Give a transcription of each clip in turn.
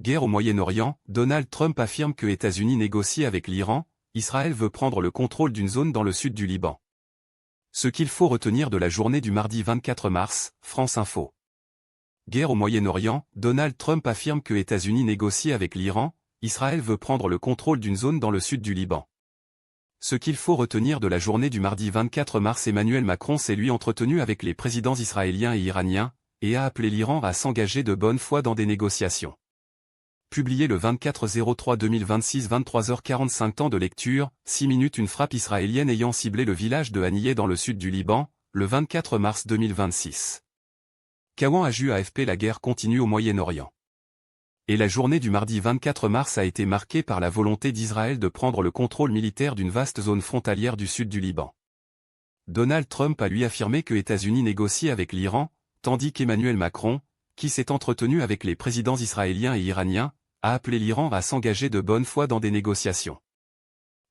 Guerre au Moyen-Orient, Donald Trump affirme que États-Unis négocient avec l'Iran, Israël veut prendre le contrôle d'une zone dans le sud du Liban. Ce qu'il faut retenir de la journée du mardi 24 mars, France Info. Guerre au Moyen-Orient, Donald Trump affirme que États-Unis négocient avec l'Iran, Israël veut prendre le contrôle d'une zone dans le sud du Liban. Ce qu'il faut retenir de la journée du mardi 24 mars, Emmanuel Macron s'est lui entretenu avec les présidents israéliens et iraniens, et a appelé l'Iran à s'engager de bonne foi dans des négociations. Publié le 24/03/2026, 23h45, temps de lecture, 6 minutes. Une frappe israélienne ayant ciblé le village de Haniyeh dans le sud du Liban, le 24 mars 2026. Kawan Aju AFP. La guerre continue au Moyen-Orient. Et la journée du mardi 24 mars a été marquée par la volonté d'Israël de prendre le contrôle militaire d'une vaste zone frontalière du sud du Liban. Donald Trump a lui affirmé que États-Unis négocient avec l'Iran, tandis qu'Emmanuel Macron, qui s'est entretenu avec les présidents israéliens et iraniens, a appelé l'Iran à s'engager de bonne foi dans des négociations.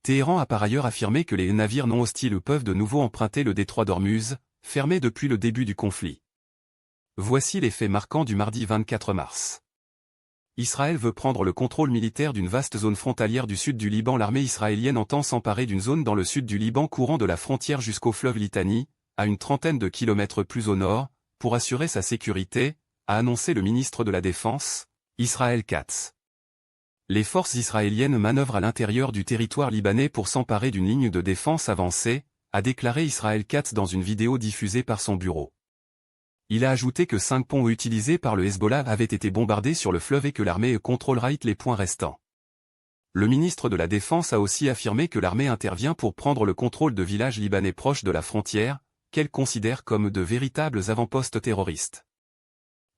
Téhéran a par ailleurs affirmé que les navires non hostiles peuvent de nouveau emprunter le détroit d'Ormuz, fermé depuis le début du conflit. Voici les faits marquants du mardi 24 mars. Israël veut prendre le contrôle militaire d'une vaste zone frontalière du sud du Liban. L'armée israélienne entend s'emparer d'une zone dans le sud du Liban courant de la frontière jusqu'au fleuve Litani, à une trentaine de kilomètres plus au nord, pour assurer sa sécurité, a annoncé le ministre de la Défense, Israël Katz. Les forces israéliennes manœuvrent à l'intérieur du territoire libanais pour s'emparer d'une ligne de défense avancée, a déclaré Israël Katz dans une vidéo diffusée par son bureau. Il a ajouté que 5 ponts utilisés par le Hezbollah avaient été bombardés sur le fleuve et que l'armée contrôlera les points restants. Le ministre de la Défense a aussi affirmé que l'armée intervient pour prendre le contrôle de villages libanais proches de la frontière, qu'elle considère comme de véritables avant-postes terroristes.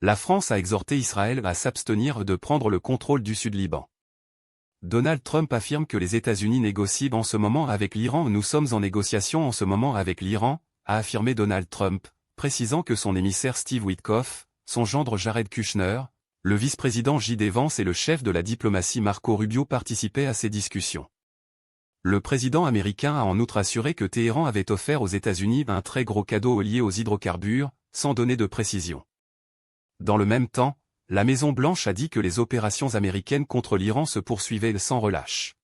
La France a exhorté Israël à s'abstenir de prendre le contrôle du Sud-Liban. Donald Trump affirme que les États-Unis négocient en ce moment avec l'Iran. Nous sommes en négociation en ce moment avec l'Iran, a affirmé Donald Trump, précisant que son émissaire Steve Witkoff, son gendre Jared Kushner, le vice-président J.D. Vance et le chef de la diplomatie Marco Rubio participaient à ces discussions. Le président américain a en outre assuré que Téhéran avait offert aux États-Unis un très gros cadeau lié aux hydrocarbures, sans donner de précision. Dans le même temps, la Maison-Blanche a dit que les opérations américaines contre l'Iran se poursuivaient sans relâche.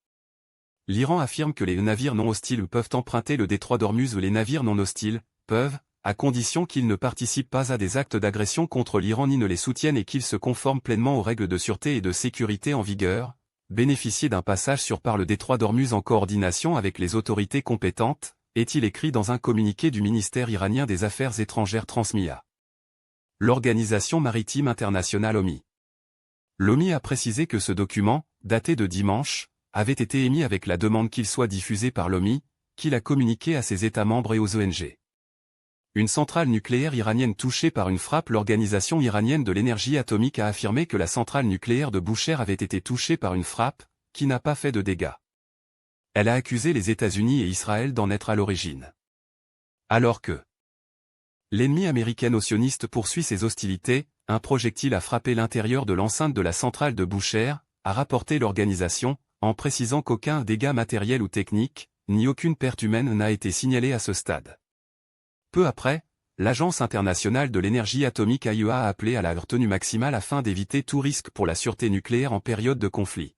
L'Iran affirme que les navires non hostiles peuvent emprunter le détroit d'Ormuz. Les navires non hostiles peuvent, à condition qu'ils ne participent pas à des actes d'agression contre l'Iran ni ne les soutiennent et qu'ils se conforment pleinement aux règles de sûreté et de sécurité en vigueur, bénéficier d'un passage par le détroit d'Ormuz en coordination avec les autorités compétentes, est-il écrit dans un communiqué du ministère iranien des Affaires étrangères transmis à l'Organisation maritime internationale OMI. L'OMI a précisé que ce document, daté de dimanche, avait été émis avec la demande qu'il soit diffusé par l'OMI, qu'il a communiqué à ses États membres et aux ONG. Une centrale nucléaire iranienne touchée par une frappe. L'Organisation iranienne de l'énergie atomique a affirmé que la centrale nucléaire de Bushehr avait été touchée par une frappe, qui n'a pas fait de dégâts. Elle a accusé les États-Unis et Israël d'en être à l'origine. Alors que l'ennemi américano-sioniste poursuit ses hostilités, un projectile a frappé l'intérieur de l'enceinte de la centrale de Bushehr, a rapporté l'organisation, en précisant qu'aucun dégât matériel ou technique, ni aucune perte humaine n'a été signalée à ce stade. Peu après, l'Agence internationale de l'énergie atomique AIEA a appelé à la retenue maximale afin d'éviter tout risque pour la sûreté nucléaire en période de conflit.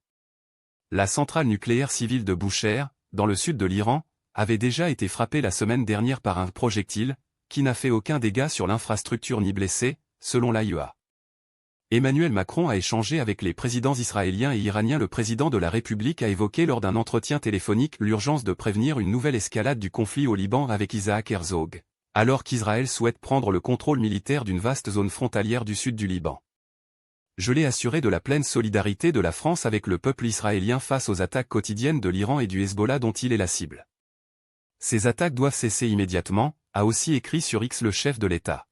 La centrale nucléaire civile de Bushehr, dans le sud de l'Iran, avait déjà été frappée la semaine dernière par un projectile, qui n'a fait aucun dégât sur l'infrastructure ni blessé, selon l'AIEA. Emmanuel Macron a échangé avec les présidents israéliens et iraniens. Le président de la République a évoqué lors d'un entretien téléphonique l'urgence de prévenir une nouvelle escalade du conflit au Liban avec Isaac Herzog, alors qu'Israël souhaite prendre le contrôle militaire d'une vaste zone frontalière du sud du Liban. Je l'ai assuré de la pleine solidarité de la France avec le peuple israélien face aux attaques quotidiennes de l'Iran et du Hezbollah dont il est la cible. Ces attaques doivent cesser immédiatement, a aussi écrit sur X le chef de l'État.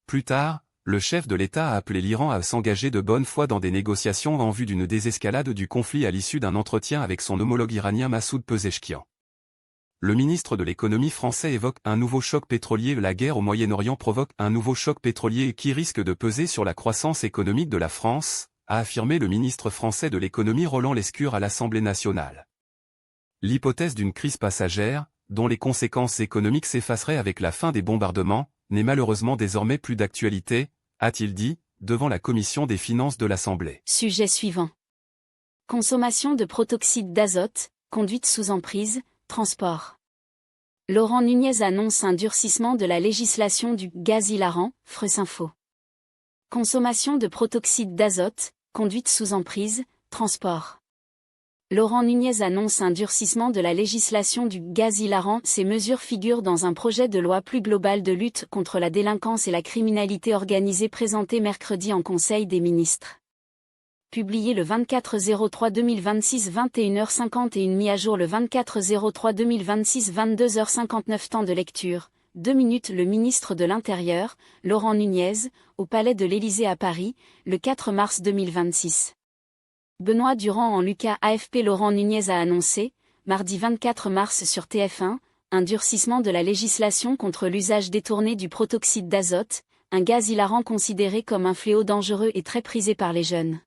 Plus tard, le chef de l'État a appelé l'Iran à s'engager de bonne foi dans des négociations en vue d'une désescalade du conflit à l'issue d'un entretien avec son homologue iranien Massoud Pezeshkian. Le ministre de l'économie français évoque un nouveau choc pétrolier. La guerre au Moyen-Orient provoque un nouveau choc pétrolier qui risque de peser sur la croissance économique de la France, a affirmé le ministre français de l'économie Roland Lescure à l'Assemblée nationale. L'hypothèse d'une crise passagère, dont les conséquences économiques s'effaceraient avec la fin des bombardements, n'est malheureusement désormais plus d'actualité, a-t-il dit, devant la commission des finances de l'Assemblée. Sujet suivant. Consommation de protoxyde d'azote, conduite sous emprise, transport. Laurent Nunez annonce un durcissement de la législation du gaz hilarant, Freusinfo. Consommation de protoxyde d'azote, conduite sous emprise, transport. Laurent Nunez annonce un durcissement de la législation du gaz hilarant. Ces mesures figurent dans un projet de loi plus global de lutte contre la délinquance et la criminalité organisée présenté mercredi en Conseil des ministres. Publié le 24/03/2026 21h51, mis à jour le 24/03/2026 22h59. Temps de lecture, 2 minutes. Le ministre de l'Intérieur, Laurent Nunez, au Palais de l'Élysée à Paris, le 4 mars 2026. Benoît Durand en Lucas AFP. Laurent Nunez a annoncé, mardi 24 mars sur TF1, un durcissement de la législation contre l'usage détourné du protoxyde d'azote, un gaz hilarant considéré comme un fléau dangereux et très prisé par les jeunes.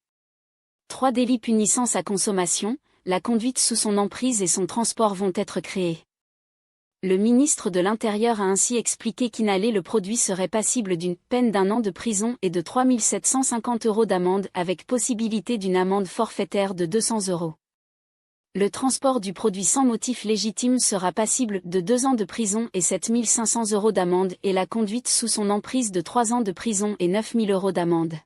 3 délits punissant sa consommation, la conduite sous son emprise et son transport vont être créés. Le ministre de l'Intérieur a ainsi expliqué qu'inhaler le produit serait passible d'une peine d'1 an de prison et de 3 750 € d'amende avec possibilité d'une amende forfaitaire de 200 €. Le transport du produit sans motif légitime sera passible de 2 ans de prison et 7 500 € d'amende et la conduite sous son emprise de 3 ans de prison et 9 000 € d'amende.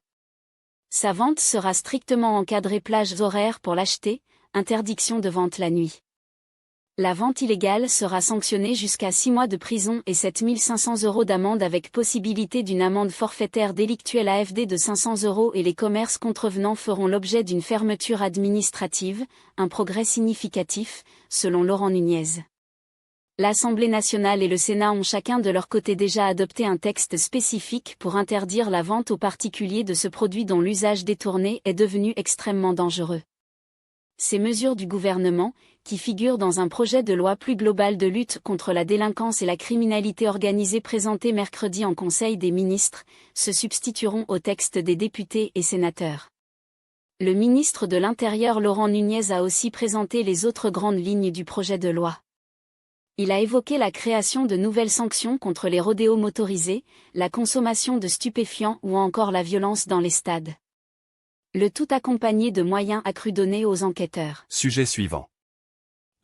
Sa vente sera strictement encadrée. Plages horaires pour l'acheter, interdiction de vente la nuit. La vente illégale sera sanctionnée jusqu'à 6 mois de prison et 7 500 € d'amende avec possibilité d'une amende forfaitaire délictuelle AFD de 500 € et les commerces contrevenants feront l'objet d'une fermeture administrative, un progrès significatif, selon Laurent Nunez. L'Assemblée nationale et le Sénat ont chacun de leur côté déjà adopté un texte spécifique pour interdire la vente aux particuliers de ce produit dont l'usage détourné est devenu extrêmement dangereux. Ces mesures du gouvernement, qui figurent dans un projet de loi plus global de lutte contre la délinquance et la criminalité organisée présenté mercredi en Conseil des ministres, se substitueront au texte des députés et sénateurs. Le ministre de l'Intérieur Laurent Nunez a aussi présenté les autres grandes lignes du projet de loi. Il a évoqué la création de nouvelles sanctions contre les rodéos motorisés, la consommation de stupéfiants ou encore la violence dans les stades. Le tout accompagné de moyens accrus donnés aux enquêteurs. Sujet suivant.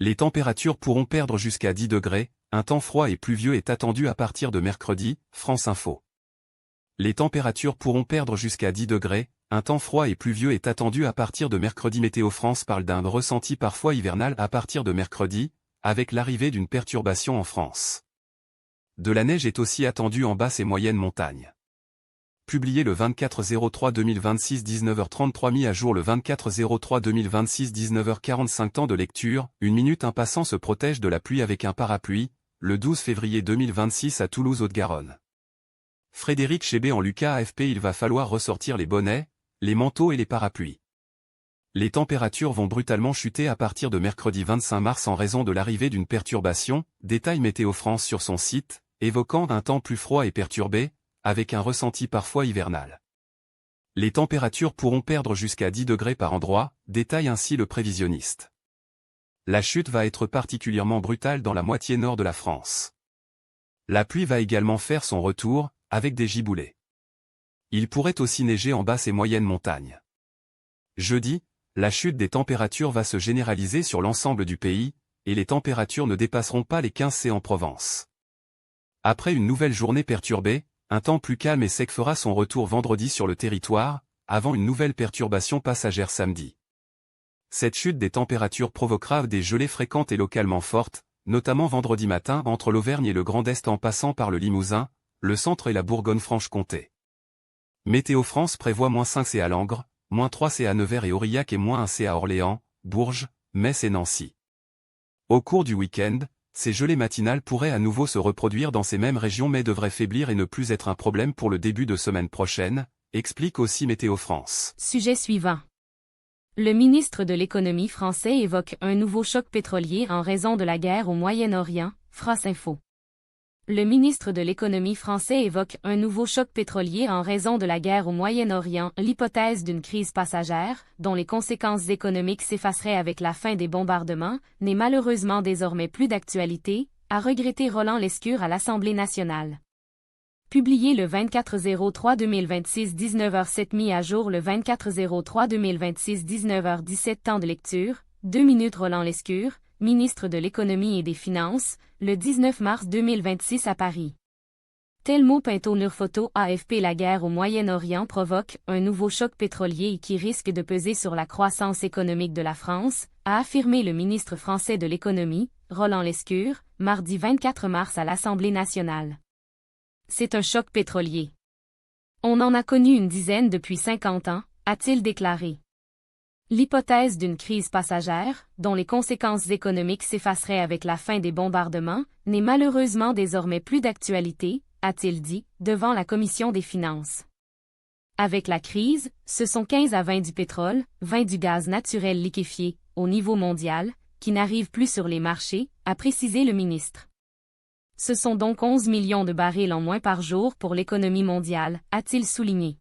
Les températures pourront perdre jusqu'à 10 degrés, un temps froid et pluvieux est attendu à partir de mercredi, France Info. Les températures pourront perdre jusqu'à 10 degrés, un temps froid et pluvieux est attendu à partir de mercredi. Météo France parle d'un ressenti parfois hivernal à partir de mercredi, avec l'arrivée d'une perturbation en France. De la neige est aussi attendue en basse et moyenne montagne. Publié le 24/03/2026 19h33, mis à jour le 24/03/2026 19h45. Temps de lecture, 1 minute. Un passant se protège de la pluie avec un parapluie, le 12 février 2026 à Toulouse Haute-Garonne. Frédéric Chébé en Lucas AFP. Il va falloir ressortir les bonnets, les manteaux et les parapluies. Les températures vont brutalement chuter à partir de mercredi 25 mars en raison de l'arrivée d'une perturbation, détaille Météo France sur son site, évoquant un temps plus froid et perturbé, avec un ressenti parfois hivernal. Les températures pourront perdre jusqu'à 10 degrés par endroit, détaille ainsi le prévisionniste. La chute va être particulièrement brutale dans la moitié nord de la France. La pluie va également faire son retour, avec des giboulées. Il pourrait aussi neiger en basse et moyenne montagne. Jeudi, la chute des températures va se généraliser sur l'ensemble du pays, et les températures ne dépasseront pas les 15 C en Provence. Après une nouvelle journée perturbée, un temps plus calme et sec fera son retour vendredi sur le territoire, avant une nouvelle perturbation passagère samedi. Cette chute des températures provoquera des gelées fréquentes et localement fortes, notamment vendredi matin entre l'Auvergne et le Grand Est en passant par le Limousin, le centre et la Bourgogne-Franche-Comté. Météo France prévoit -5 C à Langres, -3 C à Nevers et Aurillac et -1 C à Orléans, Bourges, Metz et Nancy. Au cours du week-end, ces gelées matinales pourraient à nouveau se reproduire dans ces mêmes régions mais devraient faiblir et ne plus être un problème pour le début de semaine prochaine, explique aussi Météo France. Sujet suivant. Le ministre de l'économie français évoque un nouveau choc pétrolier en raison de la guerre au Moyen-Orient, France Info. Le ministre de l'économie français évoque un nouveau choc pétrolier en raison de la guerre au Moyen-Orient. L'hypothèse d'une crise passagère, dont les conséquences économiques s'effaceraient avec la fin des bombardements, n'est malheureusement désormais plus d'actualité, a regretté Roland Lescure à l'Assemblée nationale. Publié le 24/03/2026 19h07 mis à jour le 24/03/2026 19h17 Temps de lecture, 2 minutes Roland Lescure, ministre de l'Économie et des Finances, le 19 mars 2026 à Paris. Telmo Pinto Nurfoto AFP. La guerre au Moyen-Orient provoque un nouveau choc pétrolier qui risque de peser sur la croissance économique de la France, a affirmé le ministre français de l'Économie, Roland Lescure, mardi 24 mars à l'Assemblée nationale. C'est un choc pétrolier. On en a connu une dizaine depuis 50 ans, a-t-il déclaré. L'hypothèse d'une crise passagère, dont les conséquences économiques s'effaceraient avec la fin des bombardements, n'est malheureusement désormais plus d'actualité, a-t-il dit, devant la Commission des finances. Avec la crise, ce sont 15 à 20 du pétrole, 20 du gaz naturel liquéfié, au niveau mondial, qui n'arrivent plus sur les marchés, a précisé le ministre. Ce sont donc 11 millions de barils en moins par jour pour l'économie mondiale, a-t-il souligné.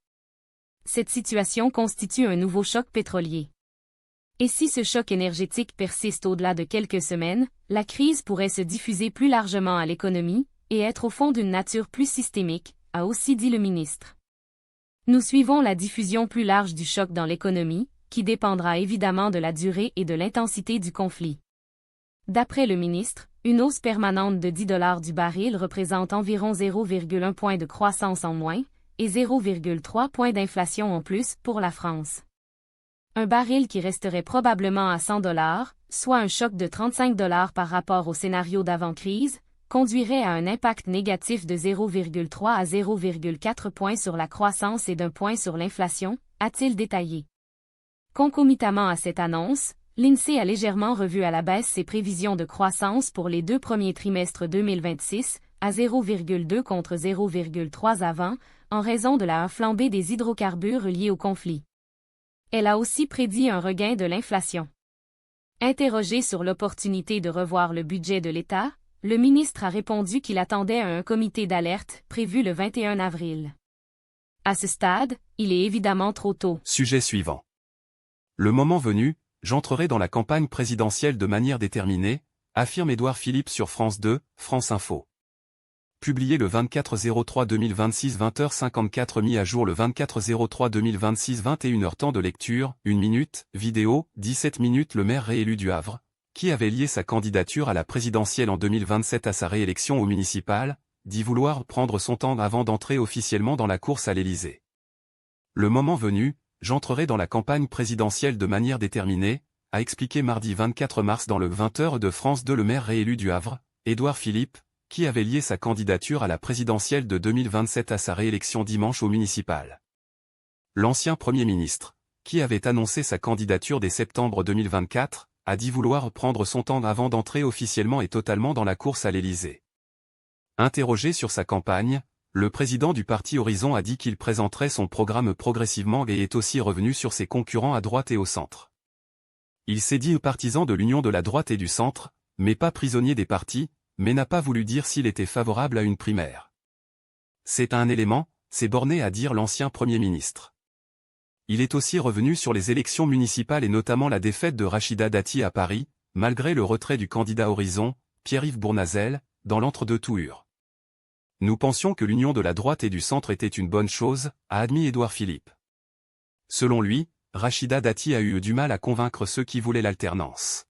Cette situation constitue un nouveau choc pétrolier. Et si ce choc énergétique persiste au-delà de quelques semaines, la crise pourrait se diffuser plus largement à l'économie, et être au fond d'une nature plus systémique, a aussi dit le ministre. Nous suivons la diffusion plus large du choc dans l'économie, qui dépendra évidemment de la durée et de l'intensité du conflit. D'après le ministre, une hausse permanente de $10 du baril représente environ 0,1 point de croissance en moins, et 0,3 points d'inflation en plus pour la France. Un baril qui resterait probablement à $100, soit un choc de $35 par rapport au scénario d'avant-crise, conduirait à un impact négatif de 0,3 à 0,4 points sur la croissance et d'1 point sur l'inflation, a-t-il détaillé. Concomitamment à cette annonce, l'INSEE a légèrement revu à la baisse ses prévisions de croissance pour les 2 premiers trimestres 2026, à 0,2 contre 0,3 avant, en raison de la flambée des hydrocarbures liés au conflit. Elle a aussi prédit un regain de l'inflation. Interrogé sur l'opportunité de revoir le budget de l'État, le ministre a répondu qu'il attendait un comité d'alerte prévu le 21 avril. À ce stade, il est évidemment trop tôt. Sujet suivant. Le moment venu, j'entrerai dans la campagne présidentielle de manière déterminée, affirme Édouard Philippe sur France 2, France Info. Publié le 24/03/2026 20h54 mis à jour le 24/03/2026 21h Temps de lecture, 1 minute, vidéo, 17 minutes Le maire réélu du Havre, qui avait lié sa candidature à la présidentielle en 2027 à sa réélection au municipal, dit vouloir prendre son temps avant d'entrer officiellement dans la course à l'Élysée. Le moment venu, j'entrerai dans la campagne présidentielle de manière déterminée, a expliqué mardi 24 mars dans le 20h de France 2 le maire réélu du Havre, Édouard Philippe, qui avait lié sa candidature à la présidentielle de 2027 à sa réélection dimanche au municipal. L'ancien Premier ministre, qui avait annoncé sa candidature dès septembre 2024, a dit vouloir prendre son temps avant d'entrer officiellement et totalement dans la course à l'Élysée. Interrogé sur sa campagne, le président du parti Horizon a dit qu'il présenterait son programme progressivement et est aussi revenu sur ses concurrents à droite et au centre. Il s'est dit partisan de l'union de la droite et du centre, mais pas prisonnier des partis, mais n'a pas voulu dire s'il était favorable à une primaire. C'est un élément, s'est borné à dire l'ancien Premier ministre. Il est aussi revenu sur les élections municipales et notamment la défaite de Rachida Dati à Paris, malgré le retrait du candidat Horizon, Pierre-Yves Bournazel, dans l'entre-deux-tours. Nous pensions que l'union de la droite et du centre était une bonne chose, a admis Édouard Philippe. Selon lui, Rachida Dati a eu du mal à convaincre ceux qui voulaient l'alternance.